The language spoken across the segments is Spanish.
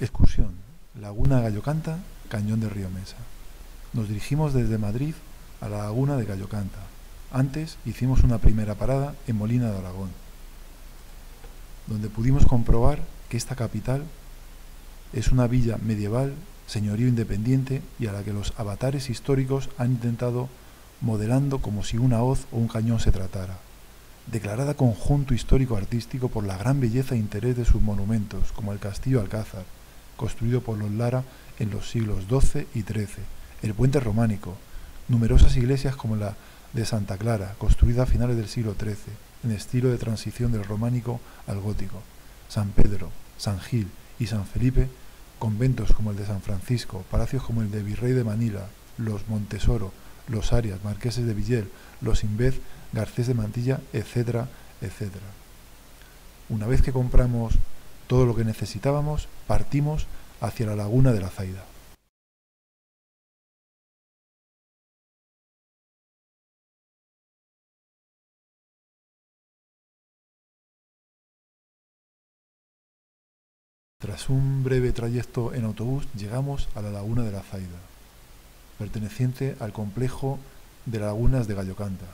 Excursión: Laguna de Gallocanta, Cañón de Río Mesa. Nos dirigimos desde Madrid a la Laguna de Gallocanta. Antes hicimos una primera parada en Molina de Aragón, donde pudimos comprobar que esta capital es una villa medieval, señorío independiente y a la que los avatares históricos han intentado modelando como si una hoz o un cañón se tratara. Declarada conjunto histórico-artístico por la gran belleza e interés de sus monumentos, como el Castillo Alcázar, construido por los Lara en los siglos XII y XIII, el puente románico, numerosas iglesias como la de Santa Clara, construida a finales del siglo XIII, en estilo de transición del románico al gótico, San Pedro, San Gil y San Felipe, conventos como el de San Francisco, palacios como el de Virrey de Manila, los Montesoro, los Arias, Marqueses de Villel, los Invéz, Garcés de Mantilla, etcétera, etcétera. Una vez que compramos todo lo que necesitábamos, partimos hacia la Laguna de la Zaida. Tras un breve trayecto en autobús, llegamos a la Laguna de la Zaida, perteneciente al complejo de lagunas de Gallocanta.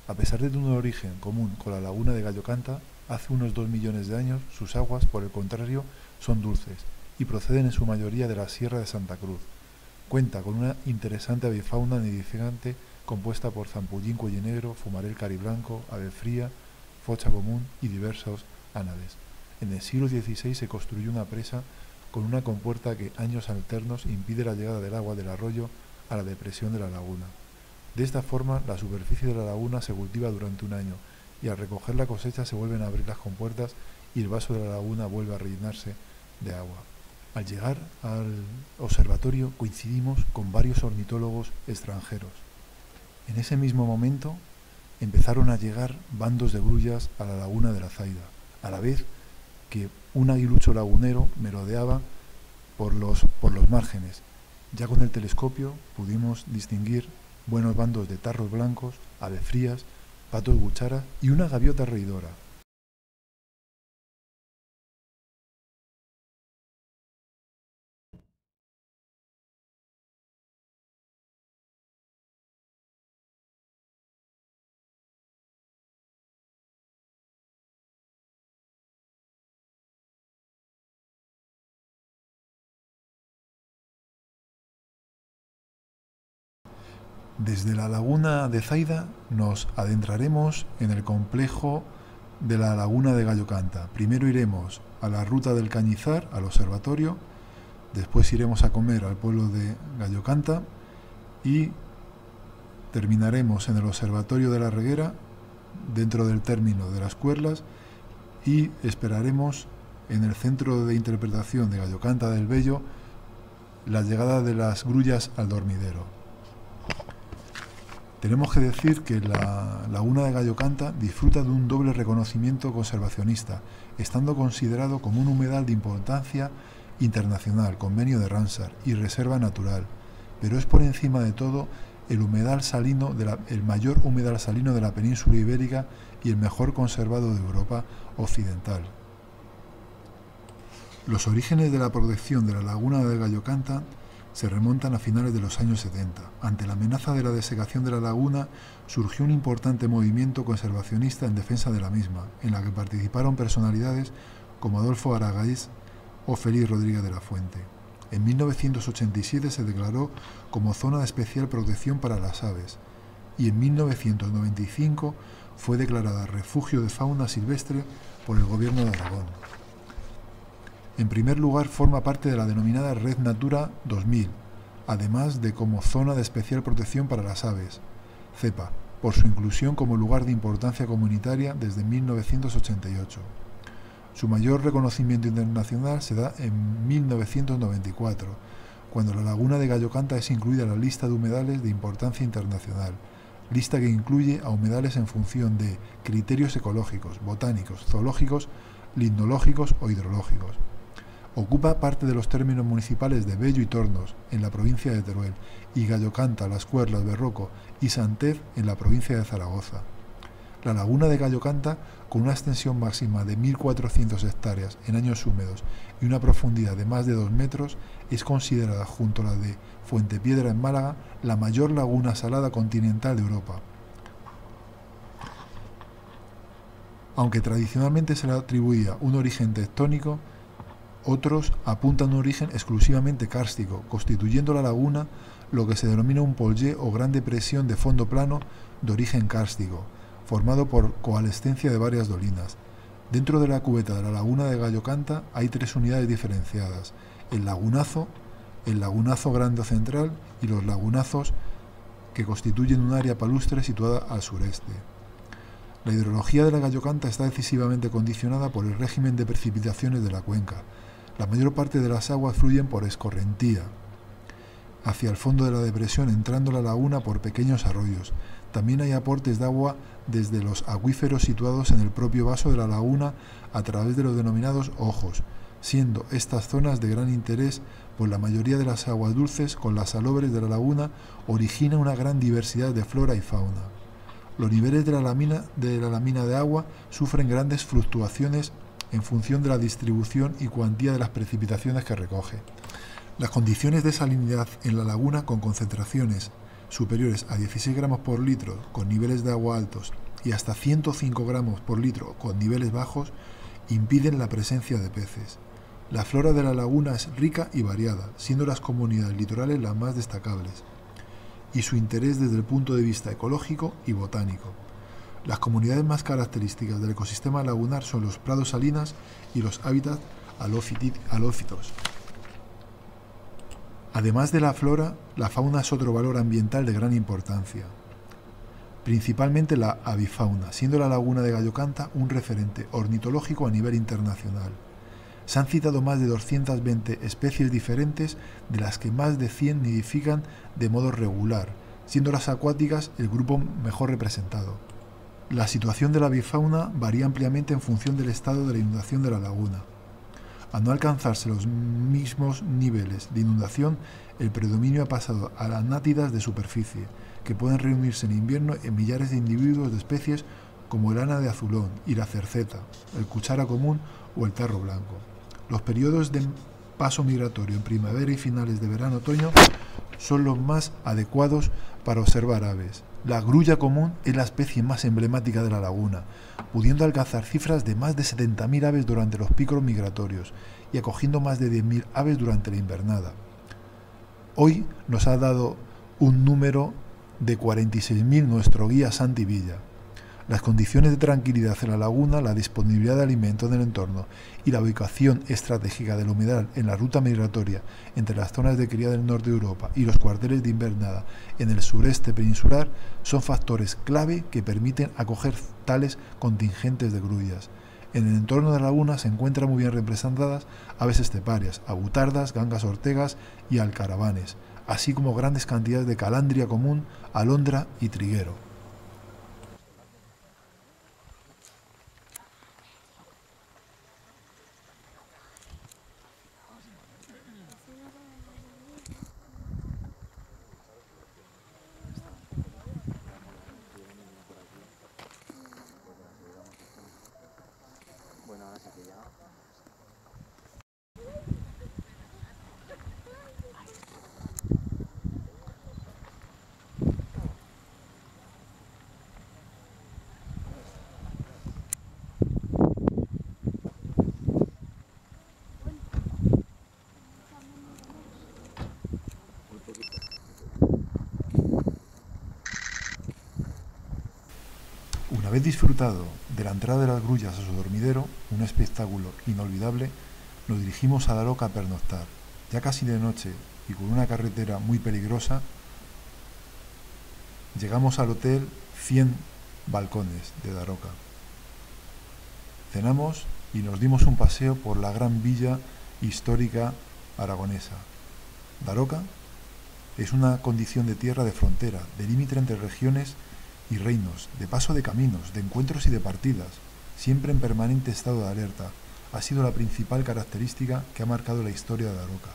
A pesar de tener un origen común con la Laguna de Gallocanta, hace unos 2 millones de años sus aguas, por el contrario, son dulces y proceden en su mayoría de la Sierra de Santa Cruz. Cuenta con una interesante avifauna nidificante compuesta por zampullín cuellinegro, fumarel cariblanco, ave fría, focha común y diversos ánades. En el siglo XVI se construyó una presa con una compuerta que años alternos impide la llegada del agua del arroyo a la depresión de la laguna. De esta forma, la superficie de la laguna se cultiva durante un año y al recoger la cosecha se vuelven a abrir las compuertas y el vaso de la laguna vuelve a rellenarse de agua. Al llegar al observatorio coincidimos con varios ornitólogos extranjeros. En ese mismo momento empezaron a llegar bandos de grullas a la Laguna de la Zaida, a la vez que un aguilucho lagunero merodeaba por los márgenes. Ya con el telescopio pudimos distinguir buenos bandos de tarros blancos, ave frías, patos bucharas y una gaviota reidora. Desde la Laguna de Zaida nos adentraremos en el complejo de la Laguna de Gallocanta. Primero iremos a la ruta del Cañizar, al observatorio, después iremos a comer al pueblo de Gallocanta y terminaremos en el observatorio de la Reguera, dentro del término de las Cuerlas, y esperaremos en el centro de interpretación de Gallocanta del Bello la llegada de las grullas al dormidero. Tenemos que decir que la Laguna de Gallocanta disfruta de un doble reconocimiento conservacionista, estando considerado como un humedal de importancia internacional, convenio de Ramsar y reserva natural, pero es por encima de todo el mayor humedal salino de la península ibérica y el mejor conservado de Europa occidental. Los orígenes de la protección de la Laguna de Gallocanta se remontan a finales de los años 70. Ante la amenaza de la desecación de la laguna, surgió un importante movimiento conservacionista en defensa de la misma, en la que participaron personalidades como Adolfo Aragaís o Félix Rodríguez de la Fuente. En 1987 se declaró como zona de especial protección para las aves y en 1995 fue declarada refugio de fauna silvestre por el Gobierno de Aragón. En primer lugar, forma parte de la denominada Red Natura 2000, además de como zona de especial protección para las aves, CEPA, por su inclusión como lugar de importancia comunitaria desde 1988. Su mayor reconocimiento internacional se da en 1994, cuando la Laguna de Gallocanta es incluida en la lista de humedales de importancia internacional, lista que incluye a humedales en función de criterios ecológicos, botánicos, zoológicos, limnológicos o hidrológicos. Ocupa parte de los términos municipales de Bello y Tornos, en la provincia de Teruel, y Gallocanta, Las Cuerlas, Berroco y Santez, en la provincia de Zaragoza. La laguna de Gallo Canta, con una extensión máxima de 1.400 hectáreas en años húmedos y una profundidad de más de 2 metros, es considerada, junto a la de Fuentepiedra en Málaga, la mayor laguna salada continental de Europa. Aunque tradicionalmente se le atribuía un origen tectónico, otros apuntan a un origen exclusivamente kárstico, constituyendo la laguna lo que se denomina un pollé o gran depresión de fondo plano de origen kárstico, formado por coalescencia de varias dolinas. Dentro de la cubeta de la laguna de Gallo Canta hay 3 unidades diferenciadas: el lagunazo grande central y los lagunazos, que constituyen un área palustre situada al sureste. La hidrología de la Gallo Canta está decisivamente condicionada por el régimen de precipitaciones de la cuenca. La mayor parte de las aguas fluyen por escorrentía hacia el fondo de la depresión, entrando a la laguna por pequeños arroyos. También hay aportes de agua desde los acuíferos situados en el propio vaso de la laguna a través de los denominados ojos, siendo estas zonas de gran interés, pues la mayoría de las aguas dulces con las salobres de la laguna origina una gran diversidad de flora y fauna. Los niveles de la lámina de agua sufren grandes fluctuaciones en función de la distribución y cuantía de las precipitaciones que recoge. Las condiciones de salinidad en la laguna, con concentraciones superiores a 16 gramos por litro con niveles de agua altos y hasta 105 gramos por litro con niveles bajos, impiden la presencia de peces. La flora de la laguna es rica y variada, siendo las comunidades litorales las más destacables, y su interés desde el punto de vista ecológico y botánico. Las comunidades más características del ecosistema lagunar son los prados salinas y los hábitats halófitos. Además de la flora, la fauna es otro valor ambiental de gran importancia, principalmente la avifauna, siendo la laguna de Gallo Canta un referente ornitológico a nivel internacional. Se han citado más de 220 especies diferentes, de las que más de 100 nidifican de modo regular, siendo las acuáticas el grupo mejor representado. La situación de la avifauna varía ampliamente en función del estado de la inundación de la laguna. Al no alcanzarse los mismos niveles de inundación, el predominio ha pasado a las nátidas de superficie, que pueden reunirse en invierno en millares de individuos de especies como el ana de azulón y la cerceta, el cuchara común o el tarro blanco. Los periodos de paso migratorio en primavera y finales de verano-otoño son los más adecuados para observar aves. La grulla común es la especie más emblemática de la laguna, pudiendo alcanzar cifras de más de 70.000 aves durante los picos migratorios y acogiendo más de 10.000 aves durante la invernada. Hoy nos ha dado un número de 46.000 nuestro guía Santi Villa. Las condiciones de tranquilidad en la laguna, la disponibilidad de alimentos en el entorno y la ubicación estratégica del humedal en la ruta migratoria entre las zonas de cría del norte de Europa y los cuarteles de invernada en el sureste peninsular son factores clave que permiten acoger tales contingentes de grullas. En el entorno de la laguna se encuentran muy bien representadas aves esteparias, abutardas, gangas ortegas y alcaravanes, así como grandes cantidades de calandria común, alondra y triguero. Una vez disfrutado de la entrada de las grullas a su dormidero, un espectáculo inolvidable, nos dirigimos a Daroca a pernoctar. Ya casi de noche y con una carretera muy peligrosa, llegamos al hotel 100 Balcones de Daroca. Cenamos y nos dimos un paseo por la gran villa histórica aragonesa. Daroca es una condición de tierra de frontera, de límite entre regiones y reinos, de paso de caminos, de encuentros y de partidas, siempre en permanente estado de alerta. Ha sido la principal característica que ha marcado la historia de Daroca,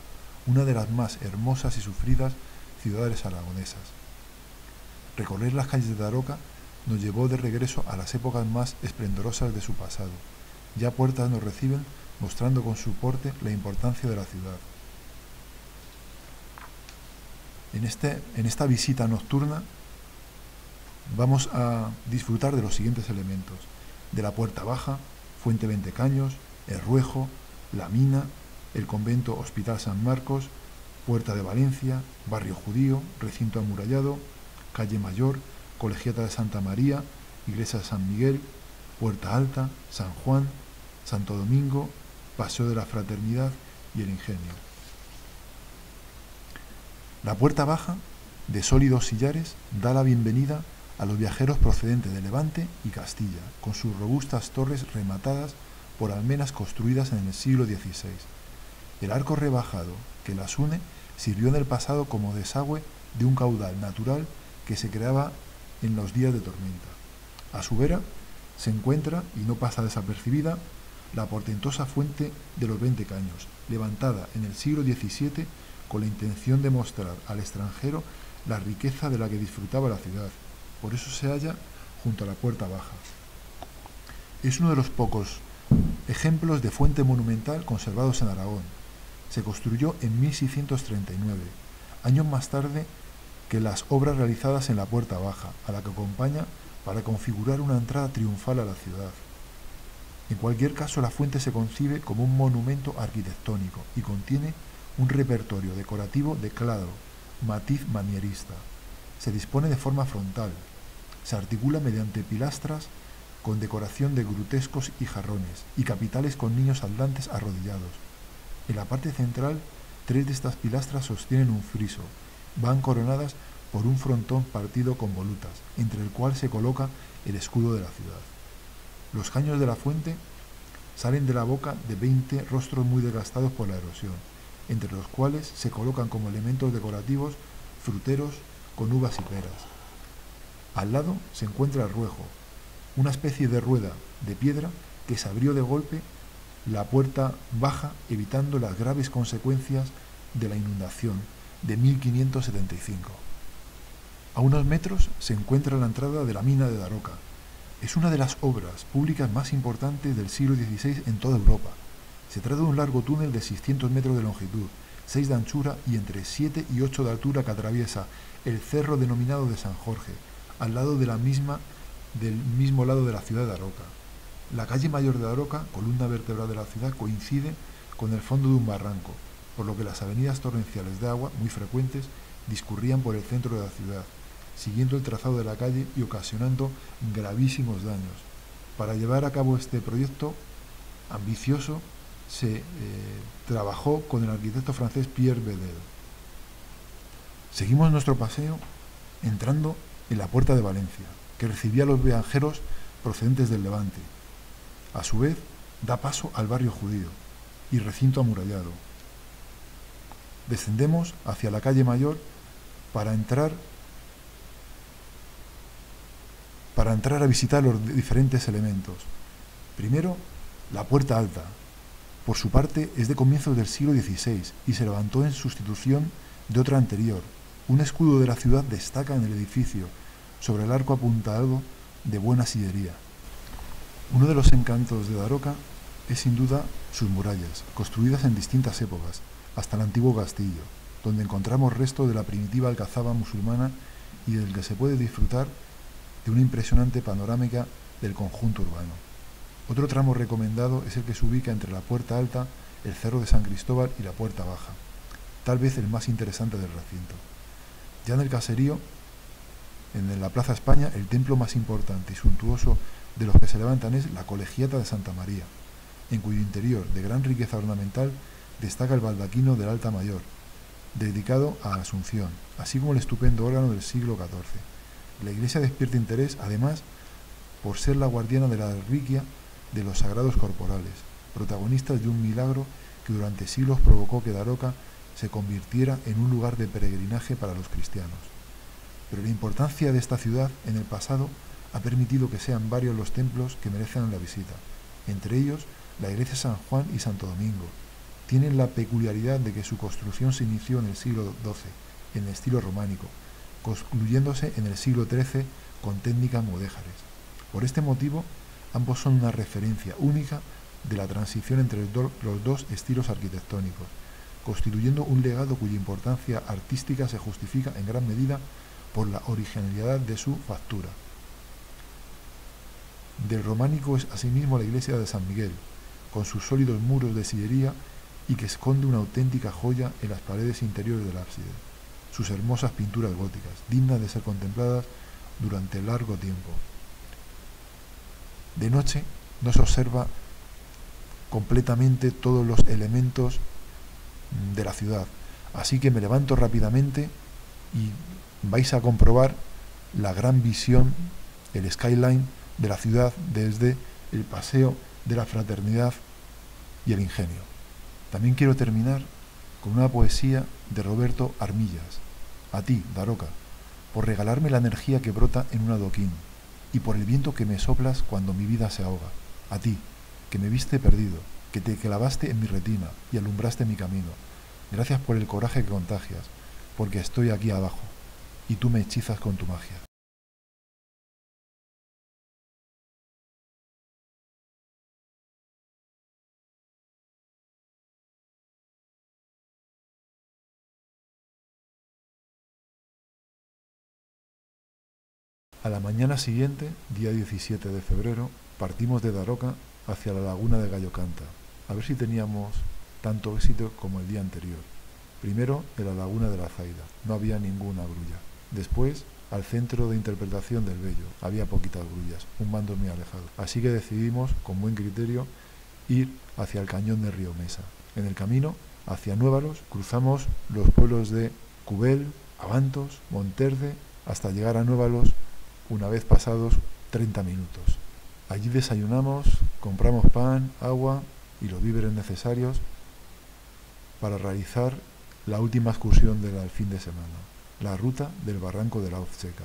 una de las más hermosas y sufridas ciudades aragonesas. Recorrer las calles de Daroca nos llevó de regreso a las épocas más esplendorosas de su pasado. Ya puertas nos reciben, mostrando con su porte la importancia de la ciudad. En esta visita nocturna vamos a disfrutar de los siguientes elementos: de la Puerta Baja, Fuente Ventecaños, el Ruejo, la Mina, el convento Hospital San Marcos, Puerta de Valencia, Barrio Judío, Recinto Amurallado, Calle Mayor, Colegiata de Santa María, Iglesia de San Miguel, Puerta Alta, San Juan, Santo Domingo, Paseo de la Fraternidad y el Ingenio. La Puerta Baja, de sólidos sillares, da la bienvenida a los viajeros procedentes de Levante y Castilla, con sus robustas torres rematadas por almenas construidas en el siglo XVI. El arco rebajado que las une sirvió en el pasado como desagüe de un caudal natural que se creaba en los días de tormenta. A su vera se encuentra, y no pasa desapercibida, la portentosa fuente de los Ventecaños, levantada en el siglo XVII con la intención de mostrar al extranjero la riqueza de la que disfrutaba la ciudad. Por eso se halla junto a la Puerta Baja. Es uno de los pocos ejemplos de fuente monumental conservados en Aragón. Se construyó en 1639, años más tarde que las obras realizadas en la Puerta Baja, a la que acompaña para configurar una entrada triunfal a la ciudad. En cualquier caso, la fuente se concibe como un monumento arquitectónico y contiene un repertorio decorativo de claro matiz manierista. Se dispone de forma frontal, se articula mediante pilastras con decoración de grutescos y jarrones y capiteles con niños andantes arrodillados. En la parte central, 3 de estas pilastras sostienen un friso, van coronadas por un frontón partido con volutas, entre el cual se coloca el escudo de la ciudad. Los caños de la fuente salen de la boca de 20 rostros muy desgastados por la erosión, entre los cuales se colocan como elementos decorativos fruteros con uvas y peras. Al lado se encuentra el ruejo, una especie de rueda de piedra que se abrió de golpe la Puerta Baja, evitando las graves consecuencias de la inundación de 1575. A unos metros se encuentra la entrada de la mina de Daroca. Es una de las obras públicas más importantes del siglo XVI en toda Europa. Se trata de un largo túnel de 600 metros de longitud, 6 de anchura y entre 7 y 8 de altura, que atraviesa el cerro denominado de San Jorge, al lado de del mismo lado de la ciudad de Daroca. La calle mayor de Daroca, columna vertebral de la ciudad, coincide con el fondo de un barranco, por lo que las avenidas torrenciales de agua, muy frecuentes, discurrían por el centro de la ciudad, siguiendo el trazado de la calle y ocasionando gravísimos daños. Para llevar a cabo este proyecto ambicioso se trabajó con el arquitecto francés Pierre Bedel. Seguimos nuestro paseo entrando en la Puerta de Valencia, que recibía a los viajeros procedentes del Levante. A su vez, da paso al Barrio Judío y Recinto Amurallado. Descendemos hacia la calle Mayor para entrar a visitar los diferentes elementos. Primero, la Puerta Alta. Por su parte, es de comienzos del siglo XVI y se levantó en sustitución de otra anterior. Un escudo de la ciudad destaca en el edificio, sobre el arco apuntado de buena sillería. Uno de los encantos de Daroca es sin duda sus murallas, construidas en distintas épocas, hasta el antiguo castillo, donde encontramos restos de la primitiva alcazaba musulmana y del que se puede disfrutar de una impresionante panorámica del conjunto urbano. Otro tramo recomendado es el que se ubica entre la Puerta Alta, el Cerro de San Cristóbal y la Puerta Baja, tal vez el más interesante del recinto. Ya en el caserío, en la Plaza España, el templo más importante y suntuoso de los que se levantan es la Colegiata de Santa María, en cuyo interior, de gran riqueza ornamental, destaca el baldaquino del Alta Mayor, dedicado a Asunción, así como el estupendo órgano del siglo XIV. La iglesia despierta interés, además, por ser la guardiana de la reliquia de los sagrados corporales, protagonistas de un milagro que durante siglos provocó que Daroca se convirtiera en un lugar de peregrinaje para los cristianos. Pero la importancia de esta ciudad en el pasado ha permitido que sean varios los templos que merecen la visita, entre ellos la iglesia San Juan y Santo Domingo. Tienen la peculiaridad de que su construcción se inició en el siglo XII, en el estilo románico, concluyéndose en el siglo XIII con técnicas mudéjares. Por este motivo, ambos son una referencia única de la transición entre los dos estilos arquitectónicos, constituyendo un legado cuya importancia artística se justifica en gran medida por la originalidad de su factura. Del románico es asimismo la iglesia de San Miguel, con sus sólidos muros de sillería y que esconde una auténtica joya en las paredes interiores del ábside, sus hermosas pinturas góticas, dignas de ser contempladas durante largo tiempo. De noche no se observa completamente todos los elementos de la ciudad, así que me levanto rápidamente y vais a comprobar la gran visión, el skyline de la ciudad desde el Paseo de la Fraternidad y el Ingenio. También quiero terminar con una poesía de Roberto Armillas. A ti, Daroca, por regalarme la energía que brota en un adoquín y por el viento que me soplas cuando mi vida se ahoga. A ti, que me viste perdido, que te clavaste en mi retina y alumbraste mi camino. Gracias por el coraje que contagias, porque estoy aquí abajo y tú me hechizas con tu magia. A la mañana siguiente, día 17 de febrero, partimos de Daroca hacia la laguna de Gallocanta, a ver si teníamos tanto éxito como el día anterior. Primero, en la laguna de la Zaida, no había ninguna grulla. Después, al centro de interpretación del Bello, había poquitas grullas, un bando muy alejado. Así que decidimos, con buen criterio, ir hacia el cañón de Río Mesa. En el camino, hacia Nuévalos, cruzamos los pueblos de Cubel, Abantos, Monterde, hasta llegar a Nuévalos una vez pasados 30 minutos. Allí desayunamos, compramos pan, agua y los víveres necesarios para realizar la última excursión del fin de semana, la ruta del barranco de la Hoz Seca,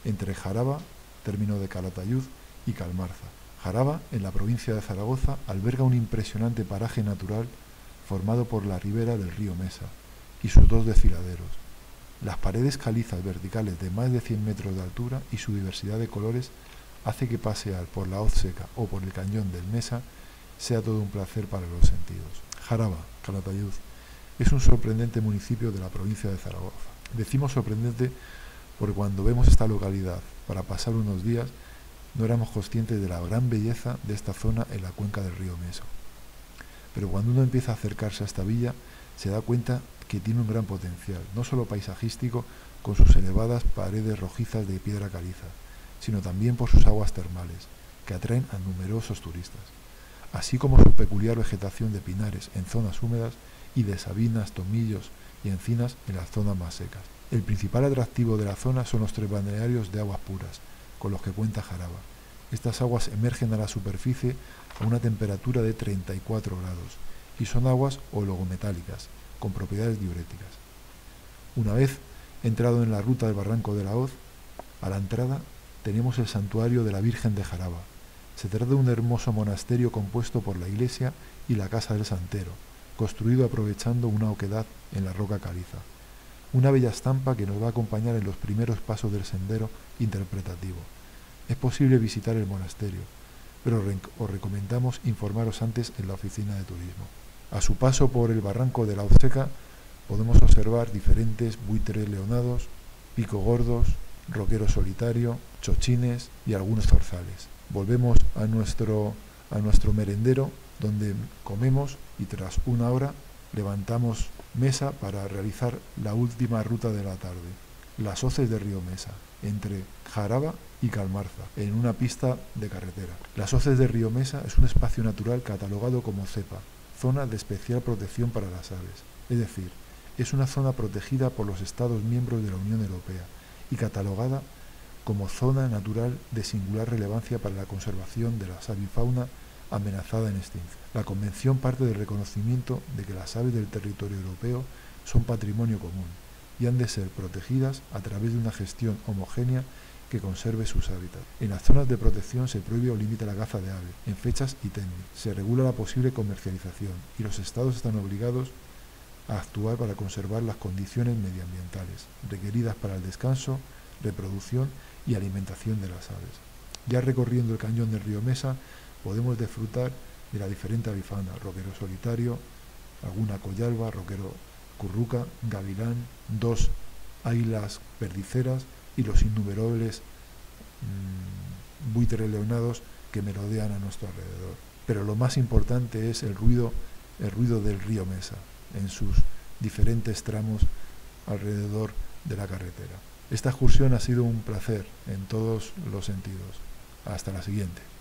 entre Jaraba, término de Calatayud, y Calmarza. Jaraba, en la provincia de Zaragoza, alberga un impresionante paraje natural formado por la ribera del río Mesa y sus dos desfiladeros. Las paredes calizas verticales de más de 100 metros de altura y su diversidad de colores hace que pasear por la Hoz Seca o por el cañón del Mesa sea todo un placer para los sentidos. Jaraba, Calatayud, es un sorprendente municipio de la provincia de Zaragoza. Decimos sorprendente porque cuando vemos esta localidad para pasar unos días no éramos conscientes de la gran belleza de esta zona en la cuenca del río Mesa. Pero cuando uno empieza a acercarse a esta villa se da cuenta que tiene un gran potencial, no solo paisajístico con sus elevadas paredes rojizas de piedra caliza, sino también por sus aguas termales, que atraen a numerosos turistas, así como su peculiar vegetación de pinares en zonas húmedas y de sabinas, tomillos y encinas en las zonas más secas. El principal atractivo de la zona son los 3 balnearios de aguas puras, con los que cuenta Jaraba. Estas aguas emergen a la superficie a una temperatura de 34 grados y son aguas oligometálicas, con propiedades diuréticas. Una vez entrado en la ruta del barranco de la Hoz, a la entrada tenemos el santuario de la Virgen de Jaraba. Se trata de un hermoso monasterio compuesto por la iglesia y la casa del santero, construido aprovechando una oquedad en la roca caliza. Una bella estampa que nos va a acompañar en los primeros pasos del sendero interpretativo. Es posible visitar el monasterio, pero os recomendamos informaros antes en la oficina de turismo. A su paso por el barranco de la Hoz Seca podemos observar diferentes buitres leonados, pico gordos, roquero solitario, chochines y algunos zorzales. Volvemos a nuestro merendero, donde comemos y tras una hora levantamos mesa para realizar la última ruta de la tarde, las hoces de Río Mesa, entre Jaraba y Calmarza, en una pista de carretera. Las hoces de Río Mesa es un espacio natural catalogado como CEPA, zona de especial protección para las aves, es decir, es una zona protegida por los Estados miembros de la Unión Europea y catalogada como zona natural de singular relevancia para la conservación de la avifauna amenazada en extinción. La Convención parte del reconocimiento de que las aves del territorio europeo son patrimonio común y han de ser protegidas a través de una gestión homogénea que conserve sus hábitats. En las zonas de protección se prohíbe o limita la caza de aves en fechas y técnicas. Se regula la posible comercialización y los estados están obligados a actuar para conservar las condiciones medioambientales requeridas para el descanso, reproducción y alimentación de las aves. Ya recorriendo el cañón del río Mesa podemos disfrutar de la diferente avifauna, roquero solitario, alguna collalba, roquero curruca, gavilán, dos águilas perdiceras y los innumerables buitres leonados que merodean a nuestro alrededor. Pero lo más importante es el ruido del río Mesa en sus diferentes tramos alrededor de la carretera. Esta excursión ha sido un placer en todos los sentidos. Hasta la siguiente.